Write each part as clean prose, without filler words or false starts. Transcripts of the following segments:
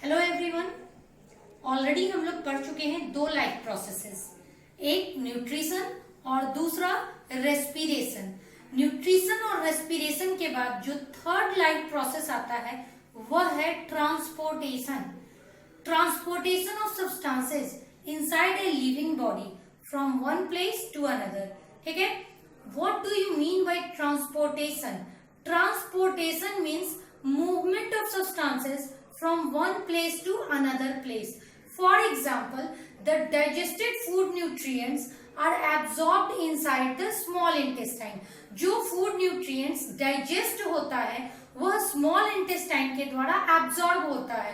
Hello everyone. Already हम लोग पढ़ चुके हैं दो लाइफ प्रोसेसेस, एक न्यूट्रिशन और दूसरा रेस्पिरेशन। न्यूट्रिशन और रेस्पिरेशन के बाद जो थर्ड लाइफ प्रोसेस आता है वह है transportation. Transportation of substances inside a living body from one place to another. ठीक है, what do you mean by transportation? Transportation means movement of substances from one place to another place. For example, the digested food nutrients are absorbed inside the small intestine. जो food nutrients digest होता है वह small intestine के द्वारा absorb होता है,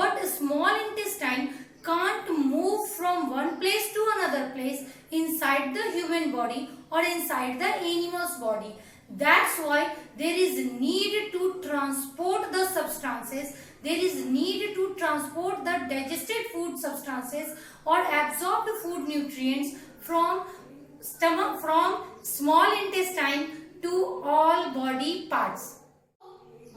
but small intestine can't move from one place to another place inside the human body or inside the animal's body. That's why there is need to transport the substances, there is need to transport the digested food substances or absorbed food nutrients from stomach, from small intestine to all body parts.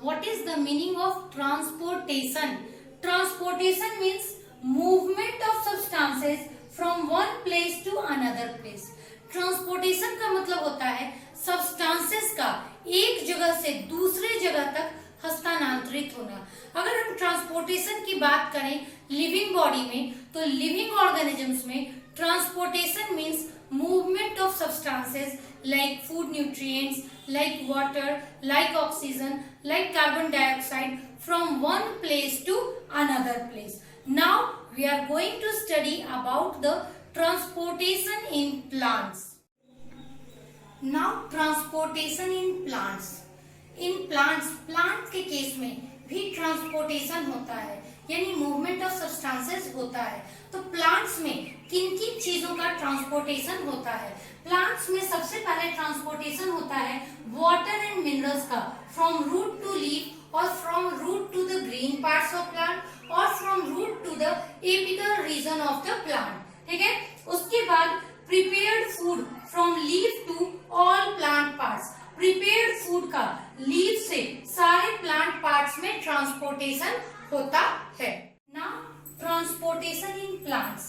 What is the meaning of transportation? Transportation means movement of substances from one place to another place. Transportation का मतलब होता है substances का एक जगह से दूसरे जगह तक हस्तांतरित होना। अगर हम ट्रांसपोर्टेशन की बात करें लिविंग बॉडी में, तो लिविंग ऑर्गेनिजम्स में transportation means movement of substances like food nutrients, like water, like oxygen, like carbon dioxide from one place to another place. Now we are going to study about the transportation in plants. Now transportation in plants. In plants के case में भी transportation होता है, यानी movement of substances होता है. तो plants में किन किन चीजों का ट्रांसपोर्टेशन होता है? प्लांट्स में सबसे पहले ट्रांसपोर्टेशन होता है वाटर एंड मिनरल्स का, फ्रॉम रूट टू लीफ और from root to the green parts of plant और from root to the apical region of the plant. ठीक है, उसके बाद prepared food from leaf to all plant parts. Prepared food का leaf से सारे plant parts में ट्रांसपोर्टेशन होता है. Now transportation in plants.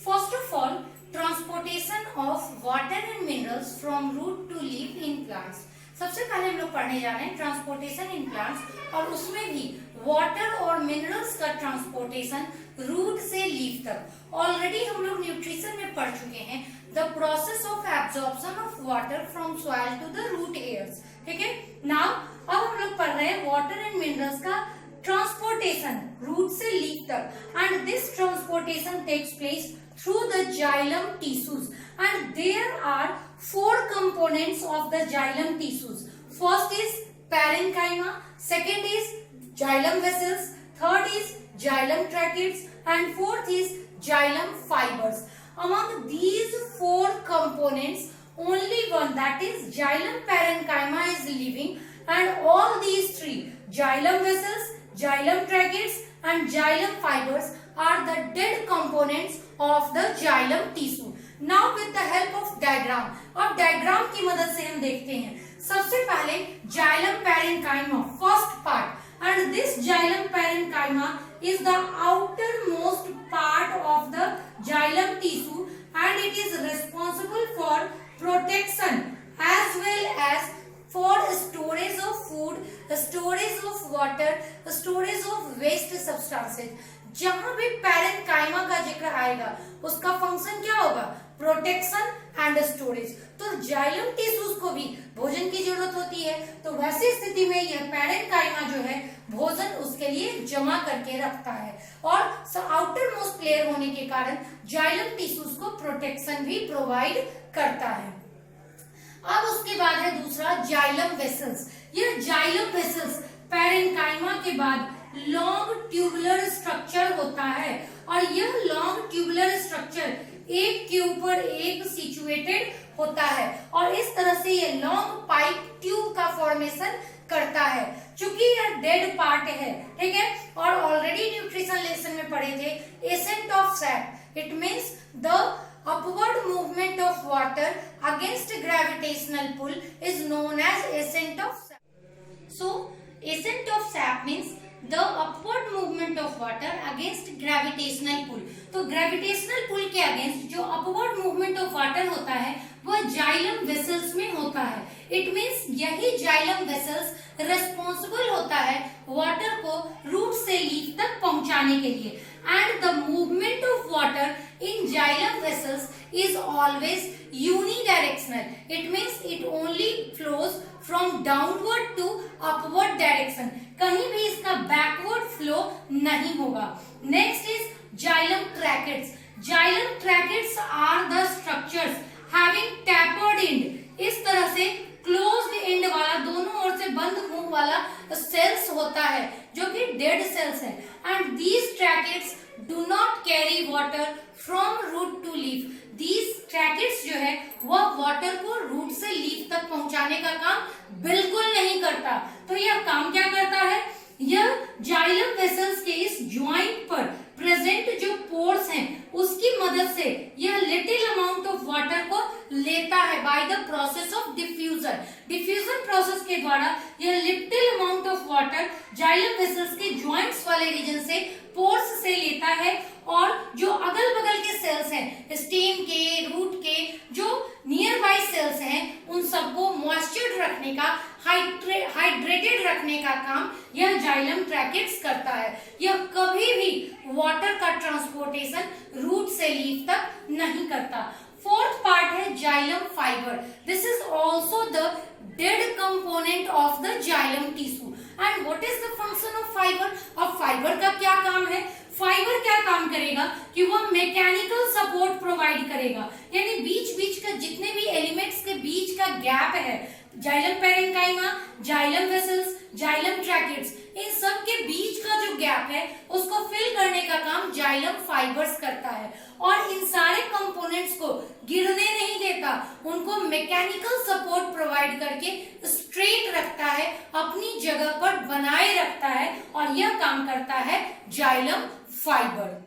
First of all transportation of water and minerals from root to leaf in plants. सबसे पहले हम लोग पढ़ने जा रहे हैं ट्रांसपोर्टेशन इन प्लांट्स, और उसमें भी वाटर और मिनरल्स का ट्रांसपोर्टेशन रूट से लीफ तक. ऑलरेडी हम लोग न्यूट्रिशन में पढ़ चुके हैं the process of absorption of water from soil to the root hairs. ठीक है, नाउ अब हम लोग पढ़ रहे हैं वाटर एंड मिनरल्स का ट्रांसपोर्टेशन रूट से लीफ तक, and this transportation takes place through the xylem tissues, and there are four components of the xylem tissues. First is parenchyma, second is xylem vessels, third is xylem tracheids, and fourth is xylem fibers. Among these four components, only one, that is xylem parenchyma, is living, and all these three, xylem vessels, xylem tracheids and xylem fibers, are the dead components of the xylem tissue. Now with the help of diagram, अब diagram की मदद से हम देखते हैं. सबसे पहले xylem parenchyma, first part, and this xylem parenchyma is the outermost part of the xylem tissue, and it is responsible for protection as well as for storage of food, storage of water, storage of waste substances. जहां भी parenchyma का जिक्र आएगा उसका function क्या होगा? Protection and storage. तो xylem tissues को भी भोजन की जरूरत होती है, तो वैसी स्थिति में यह पैरेन्काइमा जो है भोजन उसके लिए जमा करके रखता है, और आउटर मोस्ट लेयर होने के कारण जाइलम टिश्यूज को प्रोटेक्शन भी प्रोवाइड करता है. अब उसके बाद है दूसरा जाइलम वेसल्स. यह जाइलम वेसल्स पैरेन्काइमा के बाद लॉन्ग ट्यूबुलर स्ट्रक्चर होता है, और यह लॉन्ग ट्यूबुलर स्ट्रक्चर एक के ऊपर एक सिचुएटेड होता है, और इस तरह से यह लॉन्ग पाइप ट्यूब का फॉर्मेशन करता है. चूंकि यह डेड पार्ट है, ठीक है, और ऑलरेडी न्यूट्रिशन लेसन में पढ़े थे ascent of SAP. It means the upward movement of water against gravitational pull is known as ascent of sap. So ascent of sap means the upward movement of water against gravitational pull. तो gravitational पुल के against जो upward movement of water होता है वह xylem vessels में होता है। It means यही जाइलम वेसल्स रिस्पॉन्सिबल होता है वाटर को रूट से लीफ तक पहुंचाने के लिए। And the movement of water in xylem vessels is always unidirectional. It means it only flows from downward to upward direction. कहीं भी इसका backward flow नहीं होगा। Next is xylem tracheids. Xylem tracheids are the structures having tapered end. इस तरह से closed end वाला, दोनों ओर से बंद मुंह वाला cells होता है जो कि dead cells है। And these tracheids do not carry water from root to leaf. These tracheids जो है वह वाटर को रूट से लीफ तक पहुंचाने का काम बिल्कुल नहीं करता। तो यह काम क्या करता है? यह जाइलम वेसल्स के इस ज्वाइंट पर प्रेजेंट जो पोर्स हैं उसकी मदद से यह लिटिल अमाउंट ऑफ वाटर को लेता है by the process of diffusion. Diffusion process के द्वारा यह little amount of water xylem vessels के ज्वाइंट्स वाले रीजन से पोर्स से लेता है और जो अगल बगल के सेल्स हैं, स्टेम के, रूट के, जो नियर बाय सेल्स हैं, उन सबको मॉइस्चर्ड रखने का, हाइड्रेटेड रखने का काम यह जाइलम ट्रैकेट्स करता है। यह कभी भी वाटर का ट्रांसपोर्टेशन रूट से लीफ तक नहीं करता। फोर्थ पार्ट है xylem fibre. This is also the dead component of the xylem tissue. And what is the function of fibre? अब फाइबर का क्या काम है? फाइबर क्या काम करेगा कि वह मैकेनिकल सपोर्ट प्रोवाइड करेगा, यानी बीच बीच का जितने भी एलिमेंट्स के बीच का गैप है, xylem parenchyma, xylem vessels, xylem tracheids, इन सब के बीच का जो गैप है उसको फिल करने का काम जाइलम फाइबर्स करता है और इन सारे कंपोनेंट्स को गिरने नहीं देता, उनको मैकेनिकल सपोर्ट प्रोवाइड करके स्ट्रेट रखता है, अपनी जगह पर बनाए रखता है और यह काम करता है xylem fibre.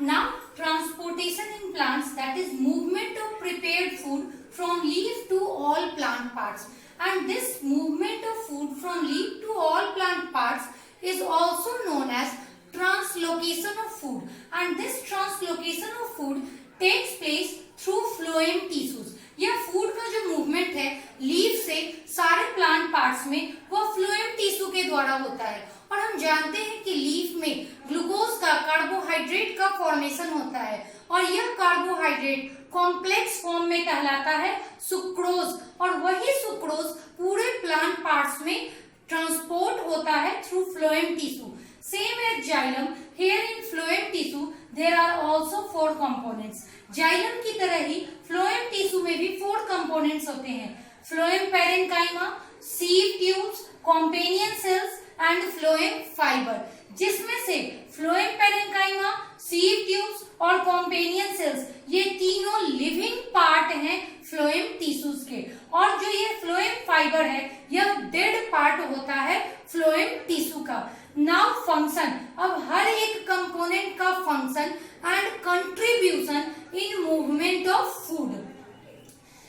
Now transportation in plants, that is movement of prepared food from leaf to all plant parts, and this movement of food from leaf to all plant parts is also known as translocation of food, and this translocation of food takes place through phloem tissues. यह food का जो movement है leaf से सारे plant parts में वह phloem tissue के द्वारा होता है और हम जानते हैं कि लीफ में ग्लूकोज का, कार्बोहाइड्रेट का फॉर्मेशन होता है और यह कार्बोहाइड्रेट कॉम्प्लेक्स फॉर्म में कहलाता है सुक्रोज और वही सुक्रोज पूरे प्लांट पार्ट्स में ट्रांसपोर्ट होता है through phloem tissue. Same as xylem, here in phloem tissue there are also 4 components. Xylem की तरह ही phloem tissue में भी 4 components होते हैं। Phloem parenchyma, sieve tubes, companion cells and phloem fiber, जिसमें से phloem parenchyma, sieve tubes और companion cells ये तीनों लिविंग पार्ट हैं phloem tissues के और जो ये phloem fiber है यह डेड पार्ट होता है phloem tissue का। नाउ फंक्शन, अब हर एक कंपोनेंट का function and contribution in movement of food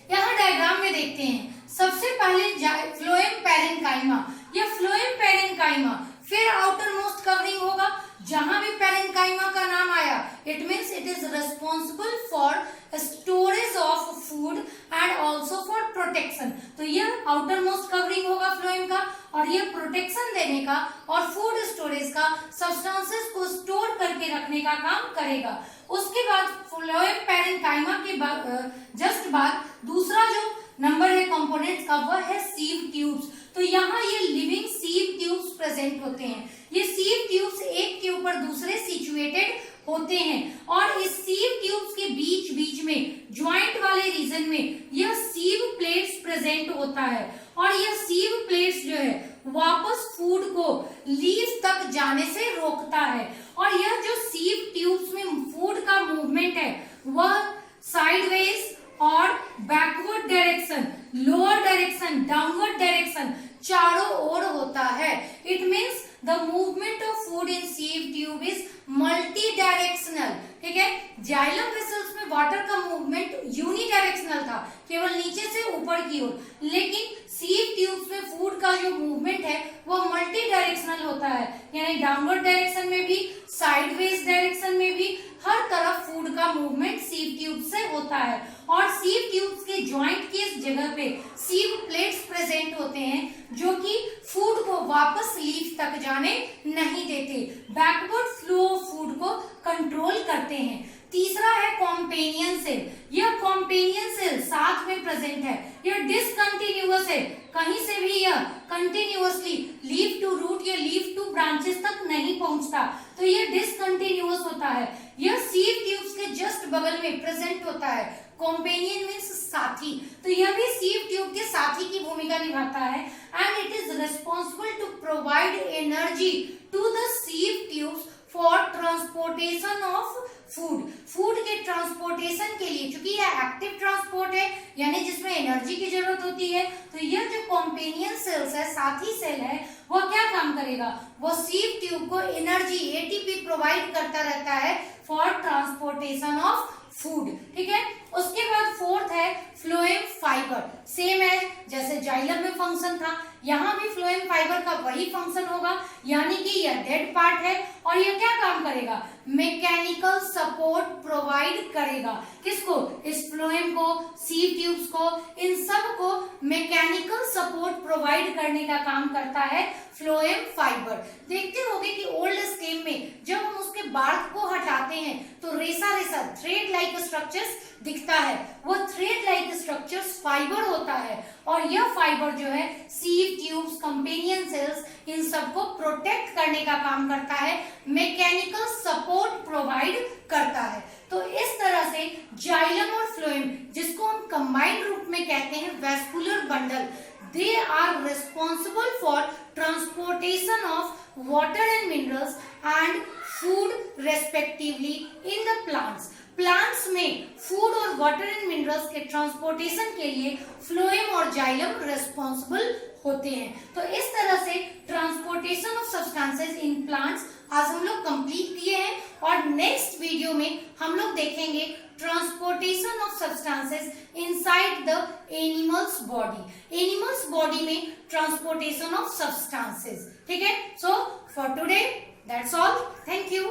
यहाँ डायग्राम में देखते हैं। सबसे पहले फ्लोएम पैरेन्काइमा, यह फ्लोएम पैरेन्काइमा, फिर आउटर मोस्ट कवरिंग होगा। जहां भी पैरेन्काइमा का नाम आया it means it is responsible for storage of food and also for protection. तो यह आउटर मोस्ट कवरिंग होगा फ्लोएम का और यह प्रोटेक्शन देने का और फूड स्टोरेज का, सब्सटेंसेस को स्टोर करके रखने का काम करेगा। उसके बाद फ्लोएम पैरेन्काइमा के जस्ट बाद दूसरा जो नंबर है कंपोनेंट्स का वह है सीव ट्यूब्स। तो यहाँ ये लिविंग सीव ट्यूब्स प्रेजेंट होते हैं। ये सीव ट्यूब्स एक के ऊपर दूसरे सिचुएटेड होते हैं और इस सीव ट्यूब्स के बीच बीच में ज्वाइंट वाले रीजन में यह सीव प्लेट्स प्रेजेंट होता है और यह सीव प्लेट्स जो है वापस फूड को लीफ तक जाने से रोकता है और यह जो सीव ट्यूब्स में फूड का मूवमेंट है वह साइडवेज और backward direction, lower direction, downward direction चारों ओर होता है। It means the movement of food in sieve tube is multi directional. ठीक है, जाइलम वेसल्स में वाटर का मूवमेंट यूनिडायरेक्शनल था, केवल नीचे से ऊपर की ओर, लेकिन सीव ट्यूब्स में फूड का जो मूवमेंट है वो मल्टी डायरेक्शनल डायरेक्शनल होता है, यानी डाउनवर्ड डायरेक्शन में भी, साइडवेज डायरेक्शन में भी, हर तरफ फूड का मूवमेंट सीव ट्यूब से होता है। और सीव ट्यूब्स के जॉइंट की इस जगह पे सीव प्लेट्स प्रेजेंट होते हैं जो कि फूड को वापस लीफ तक जाने नहीं देते, बैकवर्ड फ्लो ऑफ फूड को कंट्रोल करते हैं। तीसरा है कॉम्पेनियन सेल। यह कॉम्पेनियन सेल साथ में प्रेजेंट है, यह डिसकंटिन्यूअस है, कहीं से भी यह कंटिन्यूअसली लीफ टू रूट या लीफ टू ब्रांचेस तक नहीं पहुंचता, तो यह डिसकंटिन्यूअस होता है। यह सीव ट्यूब्स के जस्ट बगल में प्रेजेंट होता है। कॉम्पेनियन मीन्स साथी, तो यह भी सीव ट्यूब के साथी की भूमिका निभाता है and it is responsible to provide energy to the sieve tubes for transportation of food. Food के ट्रांसपोर्टेशन के लिए, क्योंकि यह एक्टिव ट्रांसपोर्ट है यानी जिसमें एनर्जी की जरूरत होती है, तो यह जो कॉम्पेनियन सेल्स है, साथी सेल है, वह क्या काम करेगा, वो सीव ट्यूब को एनर्जी एटीपी प्रोवाइड करता रहता है फॉर ट्रांसपोर्टेशन ऑफ फूड। ठीक है, उसके बाद फोर्थ है फ्लोएम फाइबर। सेम है जैसे जाइलम में फंक्शन था, यहाँ भी फ्लोएम फाइबर का वही फंक्शन होगा, यानी कि यह डेड पार्ट है और यह क्या काम करेगा, मैकेनिकल सपोर्ट प्रोवाइड करेगा। किसको, इस फ्लोएम को, सीव ट्यूब्स को, इन सब को मैकेनिकल सपोर्ट प्रोवाइड करने का काम करता है फ्लोएम फाइबर। देखते होंगे कि ओल्ड स्टेम में जब हम उसके बार्क को हटाते हैं तो रेसा रेसा थ्रेड लाइक स्ट्रक्चर्स दिखता है, वो थ्रेड लाइक स्ट्रक्चर्स फाइबर होता है और यह फाइबर जो है सीव ट्यूब्स, कंपेनियन सेल्स, इन सबको प्रोटेक्ट करने का काम करता है, मैकेनिकल सपोर्ट प्रोवाइड करता है। तो इस तरह से जाइलम और फ्लोएम, जिसको हम कंबाइंड रूप में कहते हैं vascular bundle, they are responsible for transportation of water and minerals and food respectively in the plants. Plants में फूड और वाटर एंड मिनरल्स के ट्रांसपोर्टेशन के लिए फ्लोएम और जाइलम रिस्पॉन्सिबल होते हैं। तो इस तरह से transportation of substances in plants आज हम लोग कंप्लीट किए हैं और नेक्स्ट वीडियो में हम लोग देखेंगे transportation of substances inside the animals body. Animals body में ट्रांसपोर्टेशन ऑफ सब्सटेंसेस। ठीक है, so for today that's all, thank you.